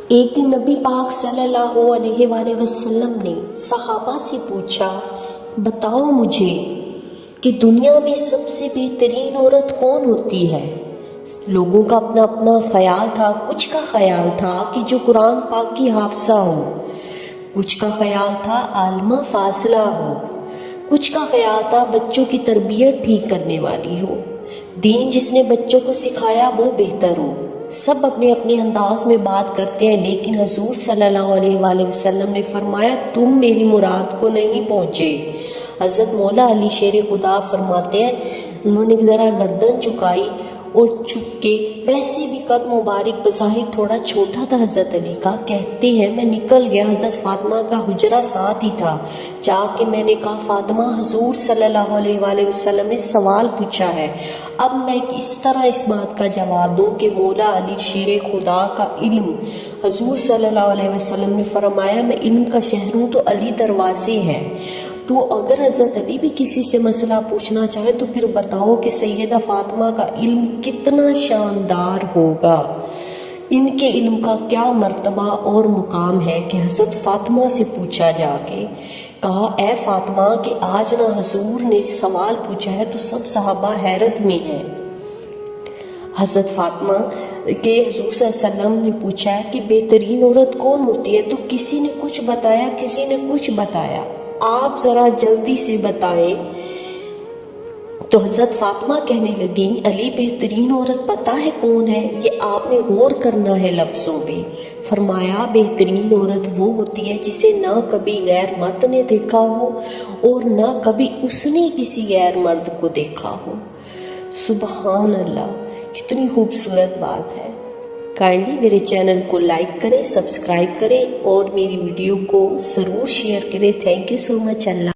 ایک دن نبی پاک صلی اللہ علیہ وآلہ وسلم نے صحابہ سے پوچھا، بتاؤ مجھے کہ دنیا میں سب سے بہترین عورت کون ہوتی ہے؟ لوگوں کا اپنا اپنا خیال تھا۔ کچھ کا خیال تھا کہ جو قرآن پاک کی حافظہ ہو، کچھ کا خیال تھا عالمہ فاضلہ ہو، کچھ کا خیال تھا بچوں کی تربیت ٹھیک کرنے والی ہو، دین جس نے بچوں کو سکھایا وہ بہتر ہو۔ سب اپنے اپنے انداز میں بات کرتے ہیں، لیکن حضور صلی اللہ علیہ وآلہ وسلم نے فرمایا تم میری مراد کو نہیں پہنچے۔ حضرت مولا علی شیر خدا فرماتے ہیں، انہوں نے ذرا گردن جھکائی اور چھپ کے، ویسے بھی قد مبارک بظاہر تھوڑا چھوٹا تھا حضرت علی کا، کہتے ہیں میں نکل گیا، حضرت فاطمہ کا حجرہ ساتھ ہی تھا، جا کے میں نے کہا فاطمہ حضور صلی اللہ علیہ وآلہ وسلم نے سوال پوچھا ہے، اب میں کس طرح اس بات کا جواب دوں کہ مولا علی شیر خدا کا علم؟ حضور صلی اللہ علیہ وسلم نے فرمایا میں علم کا شہر ہوں تو علی دروازے ہے، تو اگر حضرت علی بھی کسی سے مسئلہ پوچھنا چاہے تو پھر بتاؤ کہ سیدہ فاطمہ کا علم کتنا شاندار ہوگا، ان کے علم کا کیا مرتبہ اور مقام ہے کہ حضرت فاطمہ سے پوچھا جا کے، کہا اے فاطمہ کہ آج نہ حضور نے سوال پوچھا ہے تو سب صحابہ حیرت میں ہیں۔ حضرت فاطمہ کے حضور صلی اللہ علیہ وسلم نے پوچھا ہے کہ بہترین عورت کون ہوتی ہے، تو کسی نے کچھ بتایا، کسی نے کچھ بتایا، آپ ذرا جلدی سے بتائیں۔ تو حضرت فاطمہ کہنے لگیں علی بہترین عورت پتہ ہے کون ہے؟ یہ آپ نے غور کرنا ہے لفظوں پہ۔ فرمایا بہترین عورت وہ ہوتی ہے جسے نہ کبھی غیر مرد نے دیکھا ہو اور نہ کبھی اس نے کسی غیر مرد کو دیکھا ہو۔ سبحان اللہ، کتنی خوبصورت بات ہے۔ کائنڈلی میرے چینل کو لائک کریں، سبسکرائب کریں اور میری ویڈیو کو ضرور شیئر کریں۔ Thank you so much. Allah